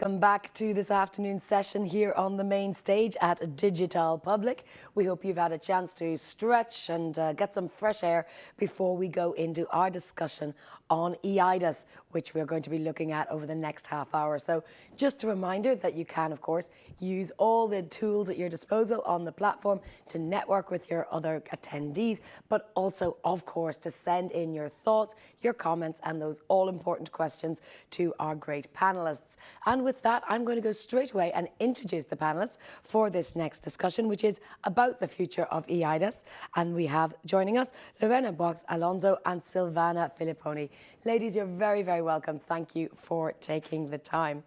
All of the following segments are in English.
Welcome back to this afternoon's session here on the main stage at DigitALL Public. We hope you've had a chance to stretch and get some fresh air before we go into our discussion on eIDAS, which we're going to be looking at over the next half hour. So just a reminder that you can, of course, use all the tools at your disposal on the platform to network with your other attendees, but also, of course, to send in your thoughts, your comments, and those all-important questions to our great panelists. And with that, I'm going to go straight away and introduce the panelists for this next discussion, which is about the future of eIDAS. And we have joining us Lorena, Boix, Alonso, and Silvana Filipponi. Ladies, you're very, very welcome. Thank you for taking the time.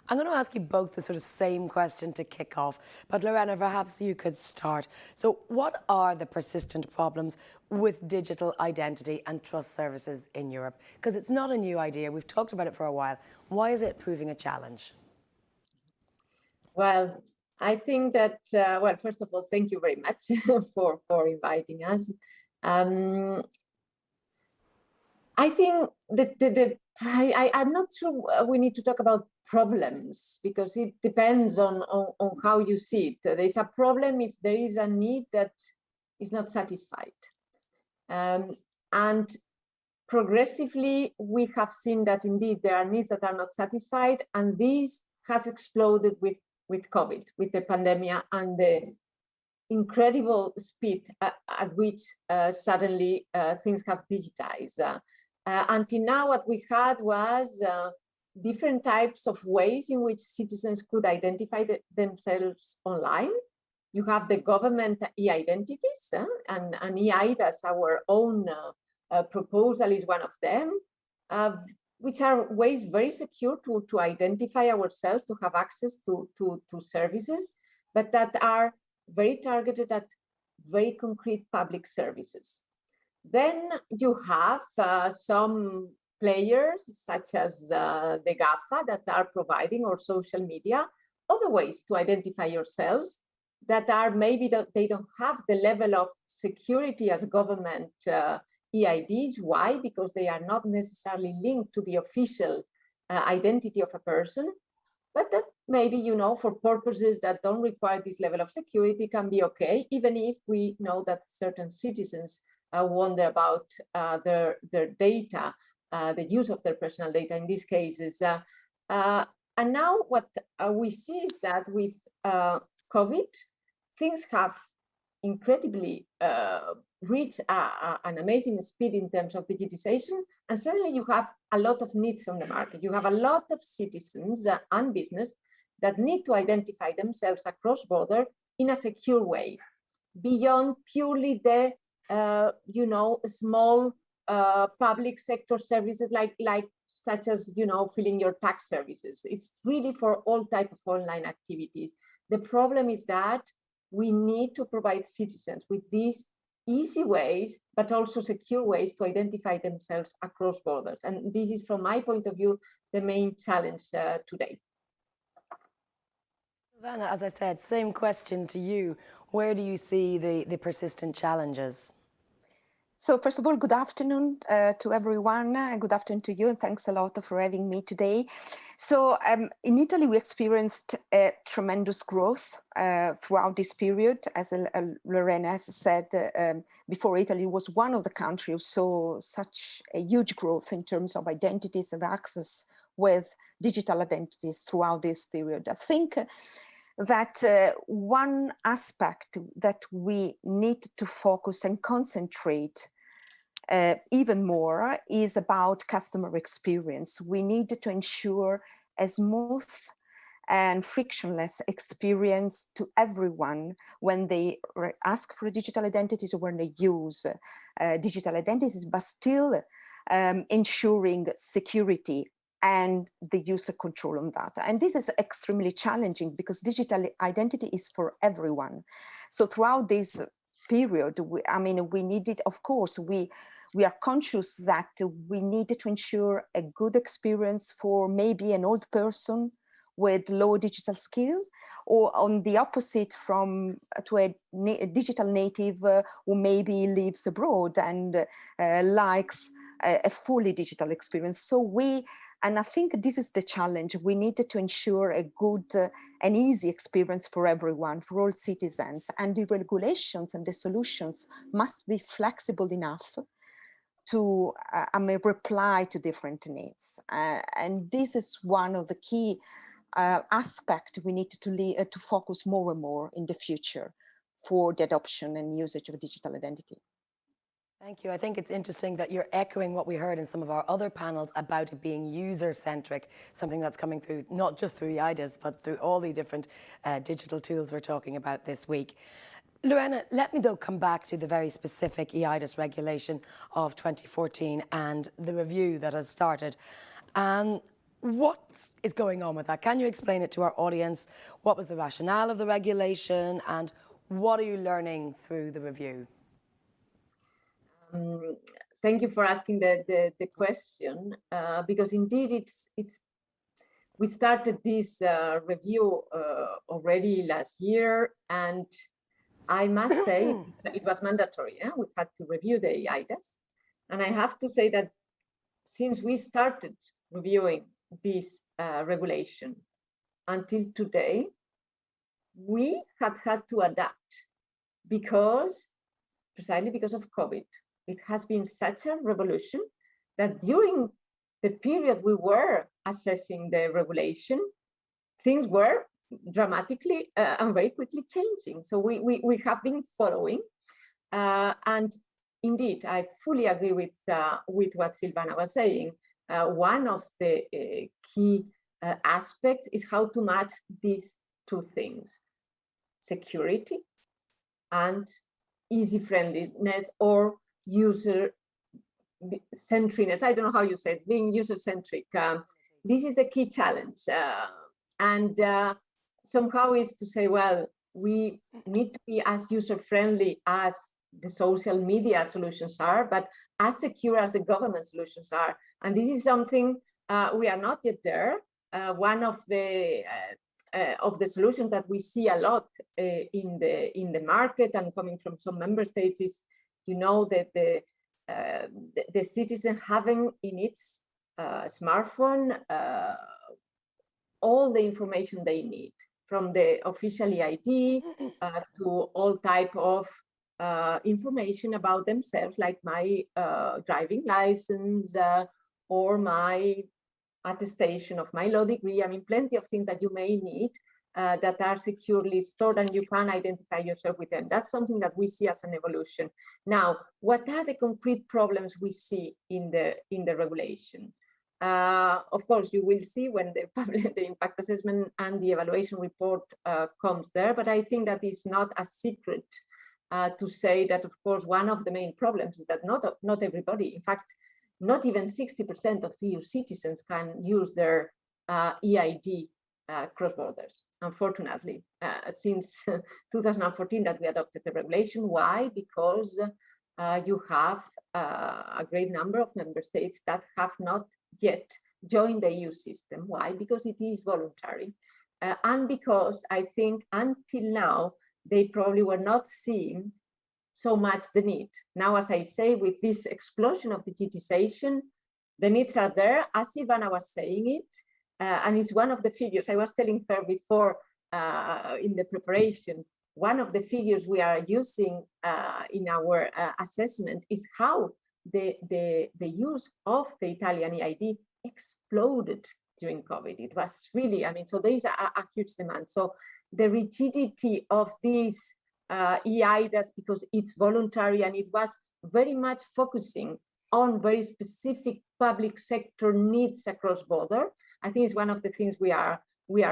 I'm going to ask you both the sort of same question to kick off, but Lorena, perhaps you could start. So what are the persistent problems with digital identity and trust services in Europe? Because it's not a new idea. We've talked about it for a while. Why is it proving a challenge? Well, I think that, well, first of all, thank you very much for inviting us. I think that I'm not sure we need to talk about problems, because it depends on how you see it. There's a problem if there is a need that is not satisfied. And progressively, we have seen that indeed there are needs that are not satisfied, and this has exploded with COVID, with the pandemic, and the incredible speed at which suddenly things have digitized. Until now, what we had was different types of ways in which citizens could identify themselves online. You have the government e-identities, and eIDAS, our own proposal, is one of them, which are ways very secure to identify ourselves, to have access to services, but that are very targeted at very concrete public services. Then you have some players, such as the GAFA, that are providing, or social media, other ways to identify yourselves that are maybe that they don't have the level of security as government eIDs. Why? Because they are not necessarily linked to the official identity of a person, but that maybe, you know, for purposes that don't require this level of security can be okay, even if we know that certain citizens wonder about their data, the use of their personal data in these cases. And now what we see is that with COVID, things have incredibly reached an amazing speed in terms of digitization, and suddenly you have a lot of needs on the market. You have a lot of citizens and business that need to identify themselves across border in a secure way, beyond purely the you know, small public sector services like such as, you know, filling your tax services. It's really for all type of online activities. The problem is that we need to provide citizens with these easy ways, but also secure ways to identify themselves across borders. And this is, from my point of view, the main challenge today. Silvana, as I said, same question to you. Where do you see the persistent challenges? So first of all, good afternoon to everyone, and good afternoon to you, and thanks a lot for having me today. So in Italy, we experienced a tremendous growth throughout this period. As Lorena has said before, Italy was one of the countries who saw such a huge growth in terms of identities and access with digital identities throughout this period. I think that one aspect that we need to focus and concentrate even more is about customer experience. We need to ensure a smooth and frictionless experience to everyone when they ask for digital identities or when they use digital identities, but still ensuring security and the user control on that. And this is extremely challenging because digital identity is for everyone. So throughout this period, we needed, of course, we are conscious that we needed to ensure a good experience for maybe an old person with low digital skill, or on the opposite, to a digital native who maybe lives abroad and likes a fully digital experience. So and I think this is the challenge. We need to ensure a good and easy experience for everyone, for all citizens. And the regulations and the solutions must be flexible enough to reply to different needs. And this is one of the key aspects we need to focus more and more in the future for the adoption and usage of digital identity. Thank you. I think it's interesting that you're echoing what we heard in some of our other panels about it being user-centric, something that's coming through, not just through eIDAS, but through all the different digital tools we're talking about this week. Lorena, let me though come back to the very specific eIDAS regulation of 2014 and the review that has started. What is going on with that? Can you explain it to our audience? What was the rationale of the regulation and what are you learning through the review? Thank you for asking the question, because indeed we started this review already last year, and I must say it was mandatory. We had to review the eIDAS, and I have to say that since we started reviewing this regulation until today, we had to adapt precisely because of COVID. It has been such a revolution that during the period we were assessing the regulation, things were dramatically and very quickly changing. So we have been following, and indeed, I fully agree with what Silvana was saying. One of the key aspects is how to match these two things: security and easy friendliness or user centriness. I don't know how you say it, being user centric. This is the key challenge. And somehow is to say, well, we need to be as user friendly as the social media solutions are, but as secure as the government solutions are. And this is something we are not yet there. One of the solutions that we see a lot in the market and coming from some member states is, that the citizen having in its smartphone all the information they need, from the official eID to all type of information about themselves, like my driving license or my attestation of my law degree. I mean, plenty of things that you may need that are securely stored, and you can identify yourself with them. That's something that we see as an evolution. Now, what are the concrete problems we see in the regulation? Of course, you will see when the impact assessment and the evaluation report comes there, but I think that is not a secret to say that, of course, one of the main problems is that not everybody, in fact, not even 60% of EU citizens can use their eID cross borders, unfortunately, since 2014 that we adopted the regulation. Why? Because you have a great number of member states that have not yet joined the EU system. Why? Because it is voluntary. And because I think until now, they probably were not seeing so much the need. Now, as I say, with this explosion of digitization, the needs are there, as Silvana was saying it, and it's one of the figures I was telling her before in the preparation. One of the figures we are using in our assessment is how the use of the Italian eID exploded during COVID. It was really, so there is a huge demand. So the rigidity of these eIDAS, because it's voluntary and it was very much focusing on very specific public sector needs across border, I think is one of the things we are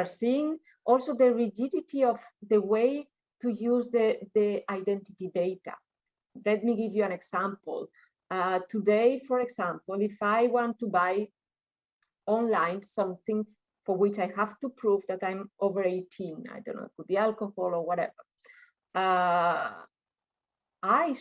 seeing. Also, the rigidity of the way to use the identity data. Let me give you an example. Today, for example, if I want to buy online something for which I have to prove that I'm over 18, I don't know, it could be alcohol or whatever, I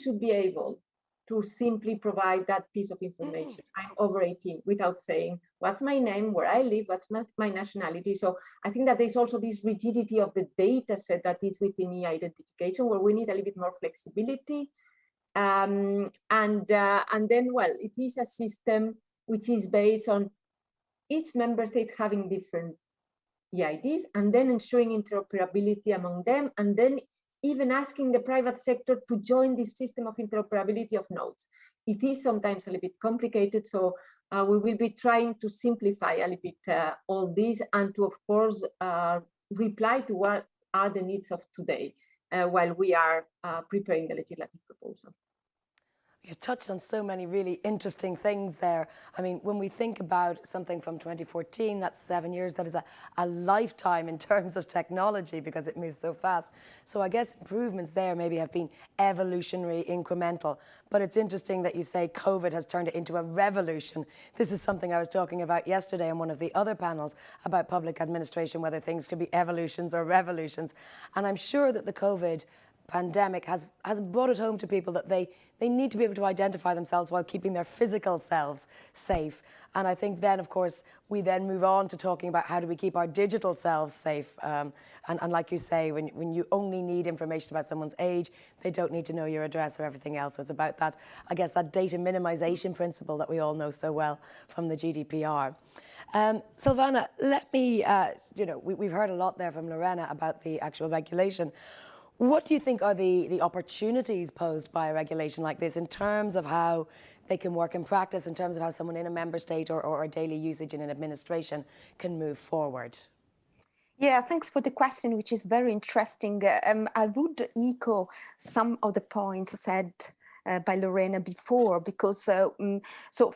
should be able to simply provide that piece of information. I'm over 18 without saying what's my name, where I live, what's my nationality. So I think that there's also this rigidity of the data set that is within e-identification, where we need a little bit more flexibility. And then, well, it is a system which is based on each member state having different eIDs, and then ensuring interoperability among them, and then even asking the private sector to join this system of interoperability of nodes. It is sometimes a little bit complicated, so we will be trying to simplify a little bit all this, and to, of course, reply to what are the needs of today while we are preparing the legislative proposal. You touched on so many really interesting things there. I mean, when we think about something from 2014, that's 7 years, that is a lifetime in terms of technology because it moves so fast. So I guess improvements there maybe have been evolutionary, incremental. But it's interesting that you say COVID has turned it into a revolution. This is something I was talking about yesterday on one of the other panels about public administration, whether things could be evolutions or revolutions. And I'm sure that the COVID pandemic has brought it home to people that they need to be able to identify themselves while keeping their physical selves safe. And I think then, of course, we then move on to talking about how do we keep our digital selves safe. And like you say, when you only need information about someone's age, they don't need to know your address or everything else. So it's about that, I guess, that data minimization principle that we all know so well from the GDPR. Silvana, let me, we've heard a lot there from Lorena about the actual regulation. What do you think are the opportunities posed by a regulation like this in terms of how they can work in practice, in terms of how someone in a member state or a daily usage in an administration can move forward? Yeah, thanks for the question, which is very interesting. I would echo some of the points said by Lorena before, because so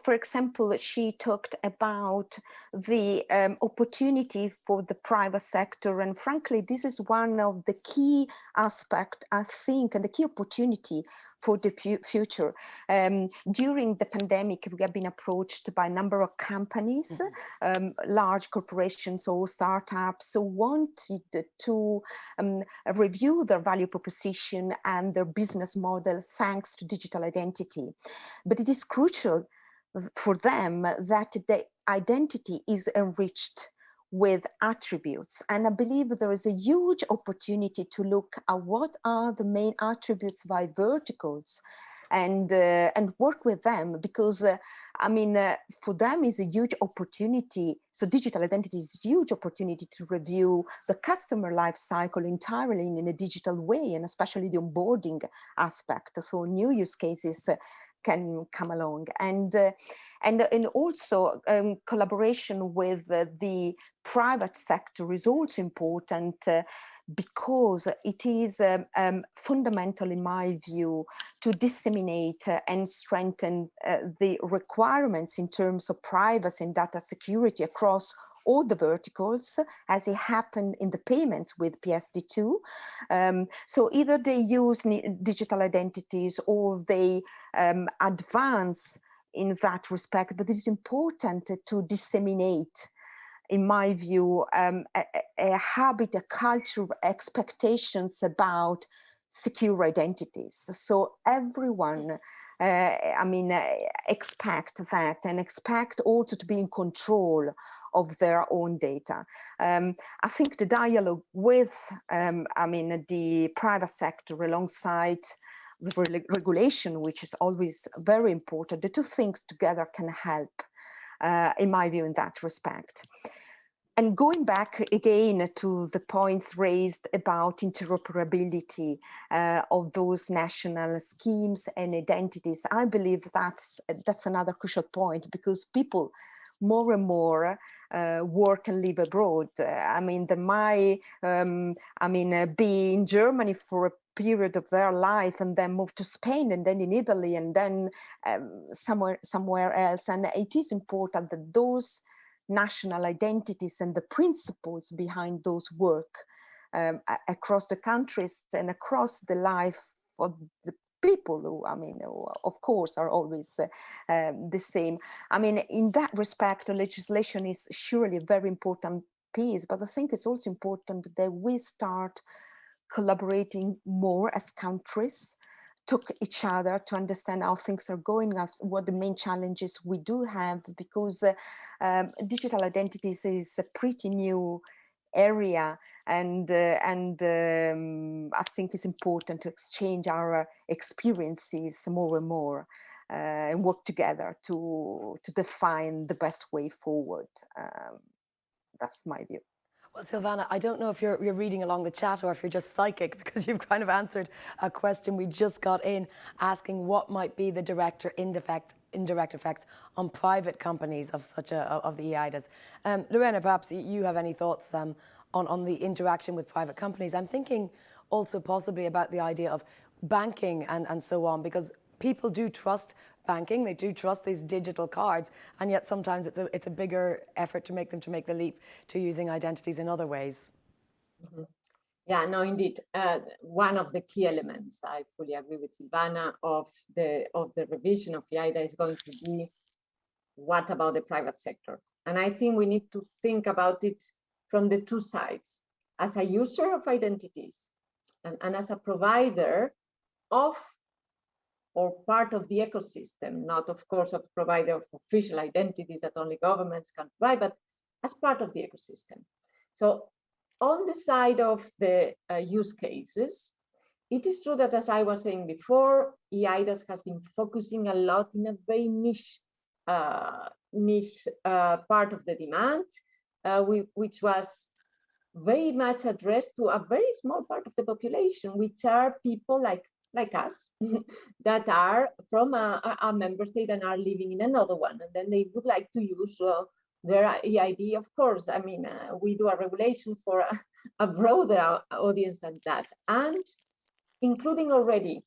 for example, she talked about the opportunity for the private sector, and frankly, this is one of the key aspects, I think, and the key opportunity for the future. During the pandemic, we have been approached by a number of companies, large corporations or startups, who wanted to review their value proposition and their business model thanks to digital identity. But it is crucial for them that the identity is enriched with attributes. And I believe there is a huge opportunity to look at what are the main attributes by verticals and work with them, because for them is a huge opportunity. So digital identity is a huge opportunity to review the customer life cycle entirely in a digital way, and especially the onboarding aspect. So new use cases can come along, and also collaboration with the private sector is also important, because it is fundamental, in my view, to disseminate and strengthen the requirements in terms of privacy and data security across all the verticals, as it happened in the payments with PSD2. So either they use digital identities or they advance in that respect, but it is important to disseminate, in my view, a habit, a culture of expectations about secure identities. So everyone, expect that, and expect also to be in control of their own data. I think the dialogue with, the private sector alongside the regulation, which is always very important, the two things together can help, in my view, in that respect. And going back again to the points raised about interoperability of those national schemes and identities, I believe that's another crucial point, because people more and more work and live abroad. They might be in Germany for a period of their life and then move to Spain and then in Italy and then somewhere else. And it is important that those national identities and the principles behind those work across the countries and across the life of the people who, of course, are always the same. In that respect, the legislation is surely a very important piece, but I think it's also important that we start collaborating more as countries, took each other to understand how things are going, what the main challenges we do have, because digital identities is a pretty new area, and I think it's important to exchange our experiences more and more, and work together to define the best way forward. That's my view. Well, Silvana, I don't know if you're reading along the chat or if you're just psychic, because you've kind of answered a question we just got in asking what might be the direct or indirect effects on private companies of of the eIDAS. Lorena, perhaps you have any thoughts on the interaction with private companies? I'm thinking also possibly about the idea of banking and so on, because people do trust banking, they do trust these digital cards, and yet sometimes it's a bigger effort to make the leap to using identities in other ways. Mm-hmm. Yeah, no, indeed. One of the key elements, I fully agree with Silvana, of the revision of eIDAS is going to be, what about the private sector? And I think we need to think about it from the two sides, as a user of identities and as a provider of, or part of the ecosystem, not of course a provider of official identities that only governments can provide, but as part of the ecosystem. So on the side of the use cases, it is true that, as I was saying before, eIDAS has been focusing a lot in a very niche part of the demand, which was very much addressed to a very small part of the population, which are people like us that are from a member state and are living in another one, and then they would like to use their eID. Of course, I mean, we do a regulation for a broader audience than that, and including already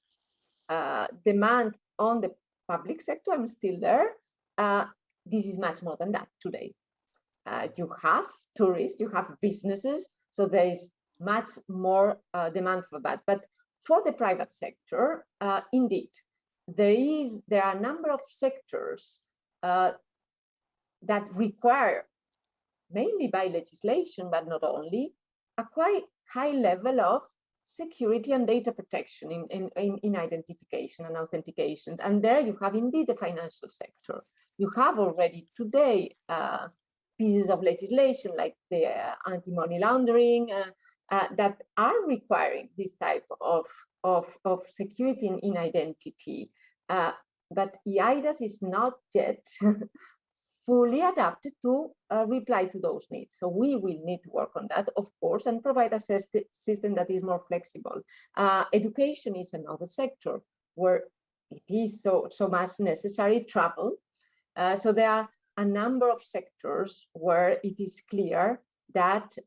demand on the public sector. I'm still there. This is much more than that today. You have tourists, you have businesses, so there is much more demand for that. But for the private sector, indeed, there are a number of sectors that require, mainly by legislation, but not only, a quite high level of security and data protection in identification and authentication. And there you have indeed the financial sector. You have already today pieces of legislation like the anti-money laundering that are requiring this type of security in identity. But eIDAS is not yet fully adapted to reply to those needs. So we will need to work on that, of course, and provide a system that is more flexible. Education is another sector where it is so much necessary, travel. So there are a number of sectors where it is clear that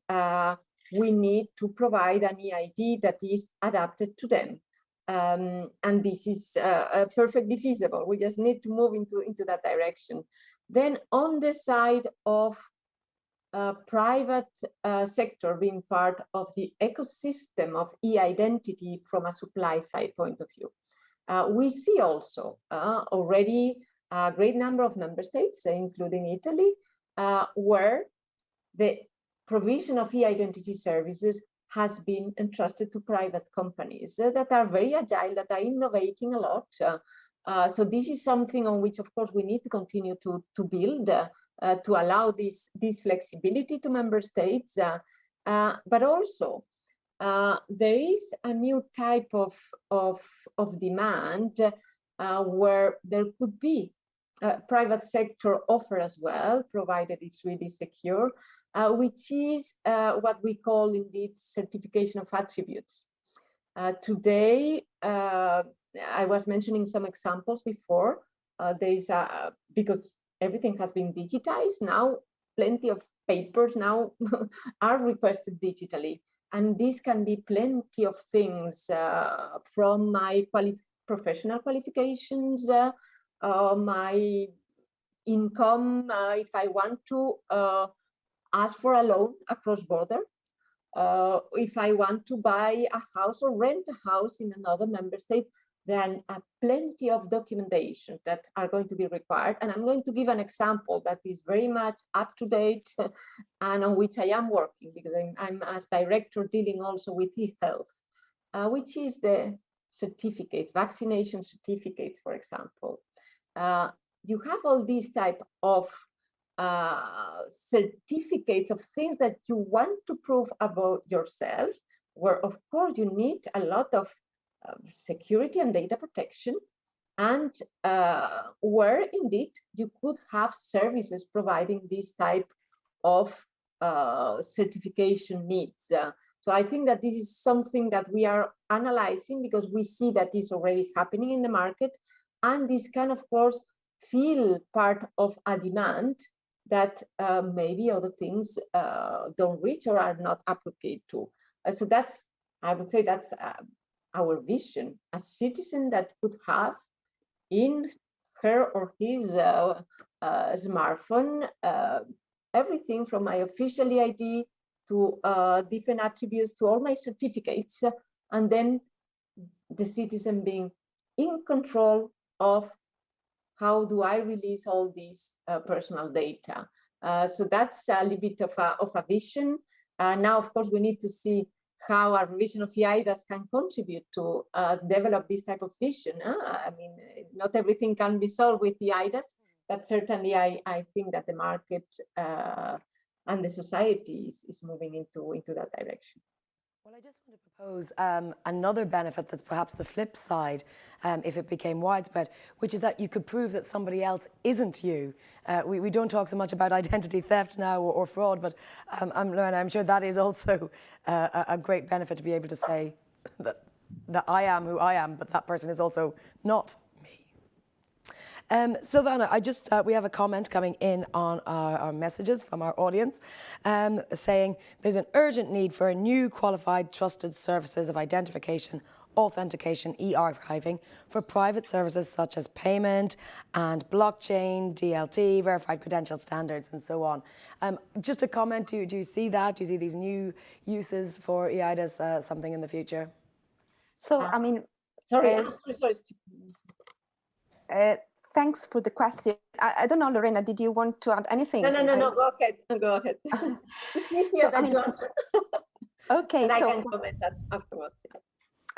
we need to provide an eID that is adapted to them. And this is perfectly feasible. We just need to move into that direction. Then on the side of private sector being part of the ecosystem of e-identity from a supply side point of view, we see also already a great number of member states, including Italy, where the provision of e-identity services has been entrusted to private companies that are very agile, that are innovating a lot. So this is something on which, of course, we need to continue to build to allow this flexibility to member states. But also, there is a new type of demand where there could be private sector offer as well, provided it's really secure, which is what we call indeed certification of attributes. Today, I was mentioning some examples before. There is because everything has been digitized now, plenty of papers now are requested digitally. And this can be plenty of things from my professional qualifications, my income, if I want to ask for a loan across border, if I want to buy a house or rent a house in another member state, there are plenty of documentation that are going to be required. And I'm going to give an example that is very much up to date and on which I am working, because I'm as director dealing also with e-health, which is the certificate, vaccination certificates, for example. You have all these type of certificates of things that you want to prove about yourself, where of course you need a lot of security and data protection, and where indeed you could have services providing this type of certification needs. So I think that this is something that we are analyzing, because we see that is already happening in the market, and this can of course feel part of a demand that maybe other things don't reach or are not appropriate to. So that's, I would say that's our vision, a citizen that could have in her or his smartphone everything from my official eID to different attributes to all my certificates, and then the citizen being in control of how do I release all these personal data. So that's a little bit of a vision. Now, of course, we need to see how our revision of eIDAS can contribute to develop this type of vision. I mean, not everything can be solved with eIDAS, but certainly I think that the market and the society is moving into that direction. Well, I just want to propose another benefit that's perhaps the flip side, if it became widespread, which is that you could prove that somebody else isn't you. We don't talk so much about identity theft now or fraud, but Lorena, I'm sure that is also a great benefit, to be able to say that I am who I am, but that person is also not me. Silvana, we have a comment coming in on our messages from our audience, saying there's an urgent need for a new qualified trusted services of identification, authentication, e-archiving for private services such as payment and blockchain, DLT, verified credential standards, and so on. Just a comment, do you see that? Do you see these new uses for eIDAS something in the future? So, I mean... Sorry. Thanks for the question. I don't know, Lorena, did you want to add anything? No, go ahead. It's easier that you answer. Okay, and so I can comment afterwards.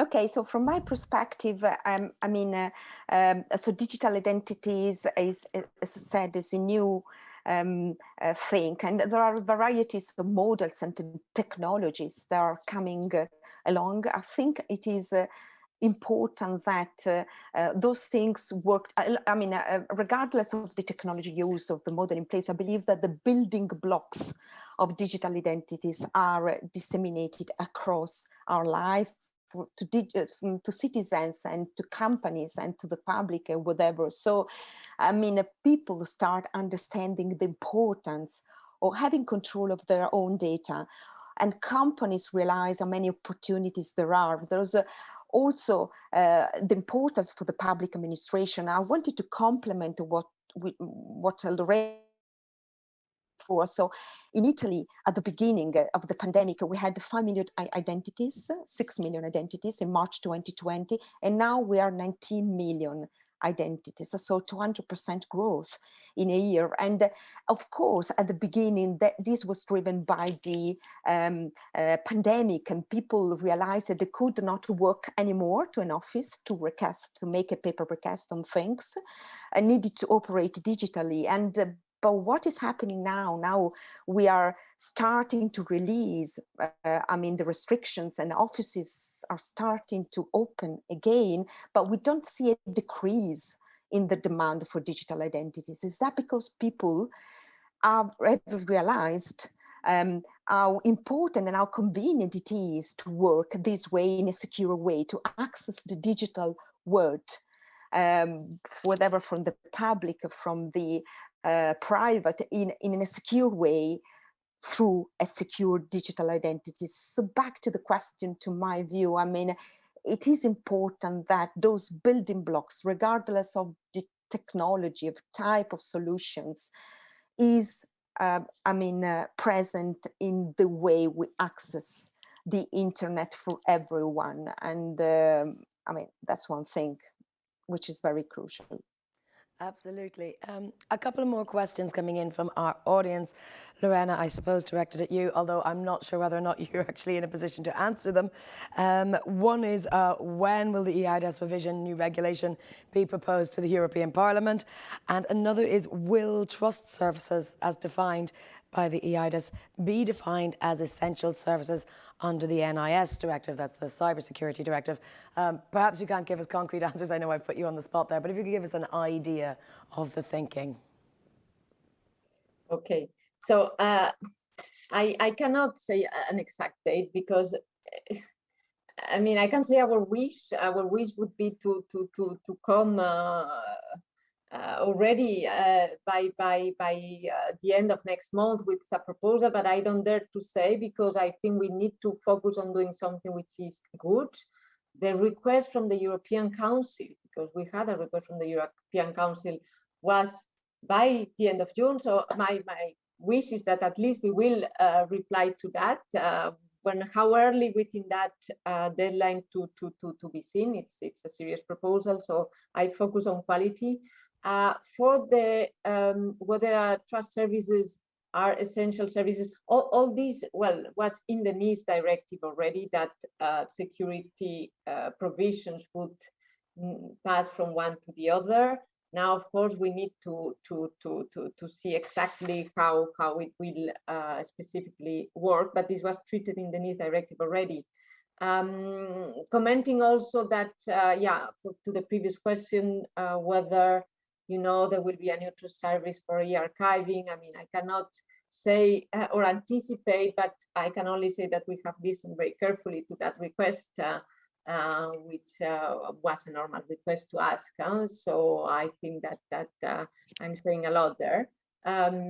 Okay, so from my perspective, so digital identities, as I said, is a new thing, and there are varieties of models and technologies that are coming along. I think it is important that those things work. Regardless of the technology used, of the model in place, I believe that the building blocks of digital identities are disseminated across our life, to citizens and to companies and to the public and whatever. So, people start understanding the importance of having control of their own data, and companies realize how many opportunities there are. There's also the importance for the public administration. I wanted to complement what Lorena for. So in Italy, at the beginning of the pandemic, we had 5 million identities, 6 million identities in March 2020, and now we are 19 million identities, so 200% growth in a year. And of course, at the beginning, this was driven by the pandemic, and people realized that they could not work anymore to an office to make a paper request on things, and needed to operate digitally. And but what is happening now? Now we are starting to release, the restrictions, and offices are starting to open again, but we don't see a decrease in the demand for digital identities. Is that because people have realized how important and how convenient it is to work this way, in a secure way, to access the digital world, whatever, from the public, from the private, in a secure way, through a secure digital identity. So back to the question, to my view, it is important that those building blocks, regardless of the technology, of type of solutions, is present in the way we access the internet for everyone. And that's one thing which is very crucial. Absolutely. A couple of more questions coming in from our audience. Lorena, I suppose directed at you, although I'm not sure whether or not you're actually in a position to answer them. One is, when will the eIDAS revision new regulation be proposed to the European Parliament? And another is, will trust services as defined by the eIDAS be defined as essential services under the NIS directive, that's the Cybersecurity directive? Perhaps you can't give us concrete answers, I know I've put you on the spot there, but if you could give us an idea of the thinking. Okay, so I cannot say an exact date because I mean, I can say our wish would be to come already by the end of next month with a proposal, but I don't dare to say because I think we need to focus on doing something which is good. The request from the European Council, because we had a request from the European Council, was by the end of June. So my wish is that at least we will reply to that. How early within that deadline to be seen? It's a serious proposal. So I focus on quality. For the whether trust services are essential services, all these, well, was in the NIS directive already, that security provisions would pass from one to the other. Now, of course, we need to see exactly how it will specifically work, but this was treated in the NIS directive already. Commenting also that, to the previous question, whether there will be a neutral service for e-archiving. I mean, I cannot say or anticipate, but I can only say that we have listened very carefully to that request, which was a normal request to ask. So I think that I'm saying a lot there. And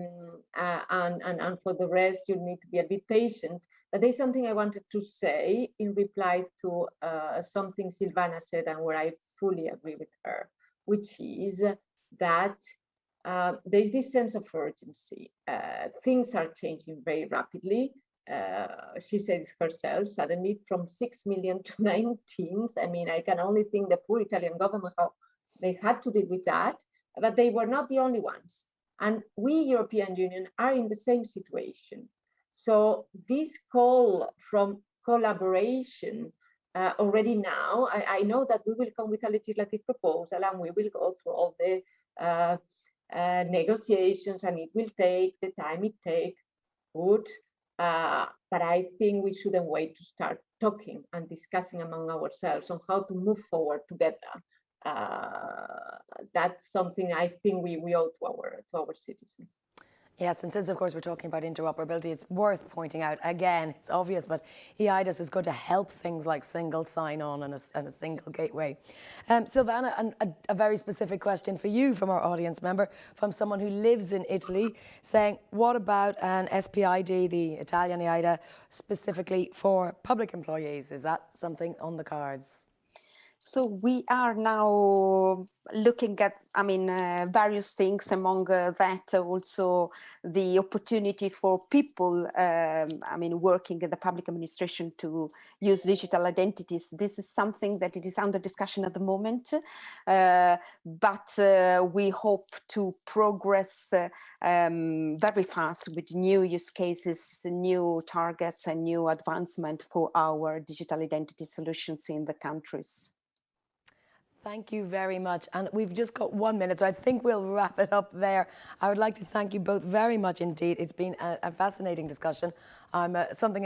for the rest, you need to be a bit patient. But there's something I wanted to say in reply to something Silvana said, and where I fully agree with her, which is that there's this sense of urgency. Things are changing very rapidly. She said herself, suddenly from 6 million to 19. I mean, I can only think the poor Italian government, how they had to deal with that, but they were not the only ones. And we, European Union, are in the same situation. So this call from collaboration already now, I know that we will come with a legislative proposal and we will go through all the negotiations, and it will take the time it takes. Good. But I think we shouldn't wait to start talking and discussing among ourselves on how to move forward together. That's something I think we owe to our citizens. Yes, and since, of course, we're talking about interoperability, it's worth pointing out, again, it's obvious, but eIDAS is going to help things like single sign-on and a single gateway. Silvana, a very specific question for you from our audience member, from someone who lives in Italy, saying, what about an SPID, the Italian eIDA, specifically for public employees? Is that something on the cards? So we are now looking at, various things, among that also the opportunity for people, working in the public administration to use digital identities. This is something that it is under discussion at the moment, but we hope to progress very fast with new use cases, new targets, and new advancement for our digital identity solutions in the countries. Thank you very much. And we've just got 1 minute, so I think we'll wrap it up there. I would like to thank you both very much indeed. It's been a fascinating discussion. An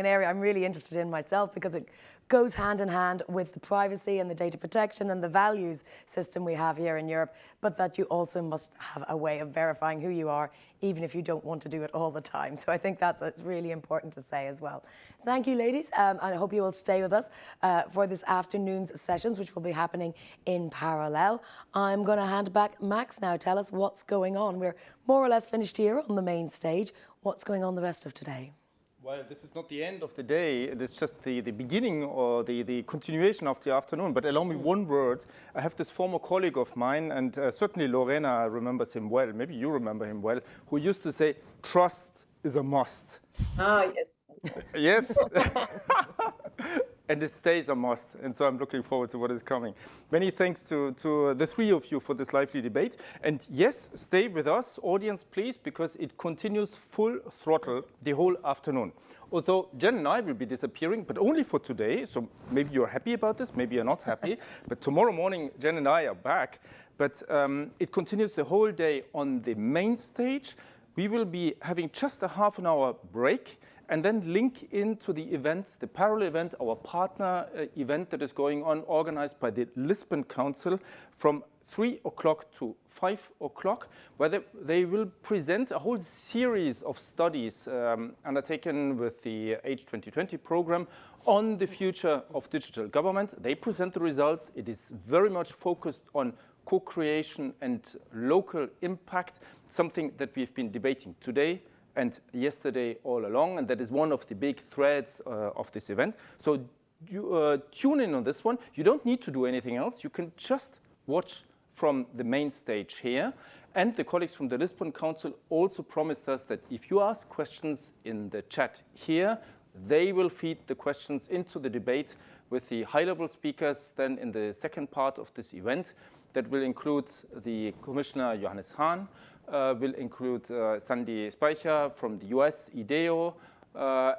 area I'm really interested in myself, because it goes hand in hand with the privacy and the data protection and the values system we have here in Europe, but that you also must have a way of verifying who you are, even if you don't want to do it all the time. So I think it's really important to say as well. Thank you, ladies. I hope you will stay with us for this afternoon's sessions, which will be happening in parallel. I'm going to hand back Max now. Tell us what's going on. We're more or less finished here on the main stage. What's going on the rest of today? Well, this is not the end of the day. It is just the beginning or the continuation of the afternoon. But allow me one word. I have this former colleague of mine, and certainly Lorena remembers him well. Maybe you remember him well, who used to say, trust is a must. Ah, yes. Yes. and it stays a must. And so I'm looking forward to what is coming. Many thanks to the three of you for this lively debate. And yes, stay with us, audience, please, because it continues full throttle the whole afternoon. Although Jen and I will be disappearing, but only for today. So maybe you're happy about this, maybe you're not happy. But tomorrow morning, Jen and I are back. But it continues the whole day on the main stage. We will be having just a half an hour break, and then link into the event, the parallel event, our partner event that is going on, organized by the Lisbon Council from 3 o'clock to 5 o'clock, where they will present a whole series of studies undertaken with the H2020 program on the future of digital government. They present the results. It is very much focused on co-creation and local impact, something that we've been debating today and yesterday all along, and that is one of the big threads of this event. So you, tune in on this one. You don't need to do anything else. You can just watch from the main stage here. And the colleagues from the Lisbon Council also promised us that if you ask questions in the chat here, they will feed the questions into the debate with the high-level speakers then in the second part of this event. That will include the Commissioner Johannes Hahn, will include Sandy Speicher from the US, IDEO,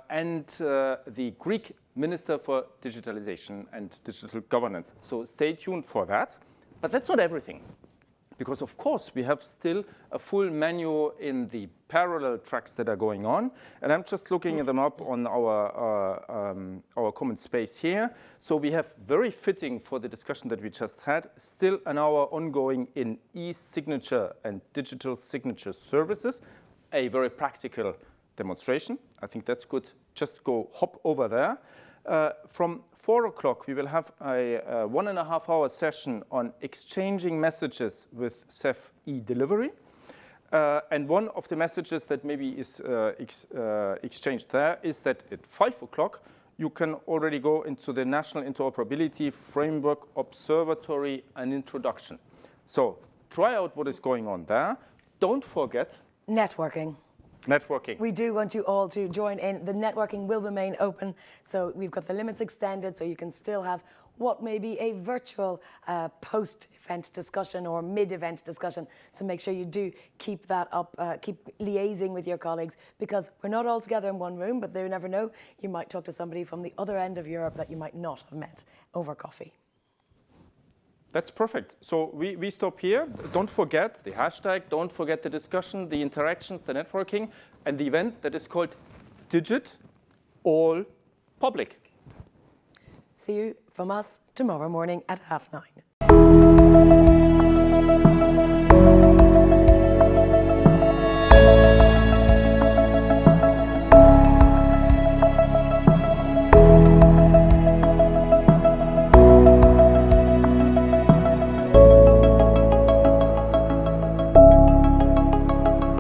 and the Greek Minister for Digitalization and Digital Governance. So stay tuned for that. But that's not everything, because of course we have still a full menu in the parallel tracks that are going on, and I'm just looking them up on our common space here. So we have, very fitting for the discussion that we just had, still an hour ongoing in e-signature and digital signature services, a very practical demonstration. I think that's good. Just go hop over there. From 4 o'clock, we will have a 1.5 hour session on exchanging messages with CEF e-delivery. And one of the messages that maybe is exchanged there is that at 5 o'clock, you can already go into the National Interoperability Framework Observatory and Introduction. So try out what is going on there. Don't forget Networking. Networking. We do want you all to join in. The networking will remain open, so we've got the limits extended, so you can still have what may be a virtual post-event discussion or mid-event discussion. So make sure you do keep that up, keep liaising with your colleagues, because we're not all together in one room, but they never know. You might talk to somebody from the other end of Europe that you might not have met over coffee. That's perfect. So we stop here. Don't forget the hashtag, don't forget the discussion, the interactions, the networking, and the event that is called DigitALL Public. See you from us tomorrow morning at 9:30.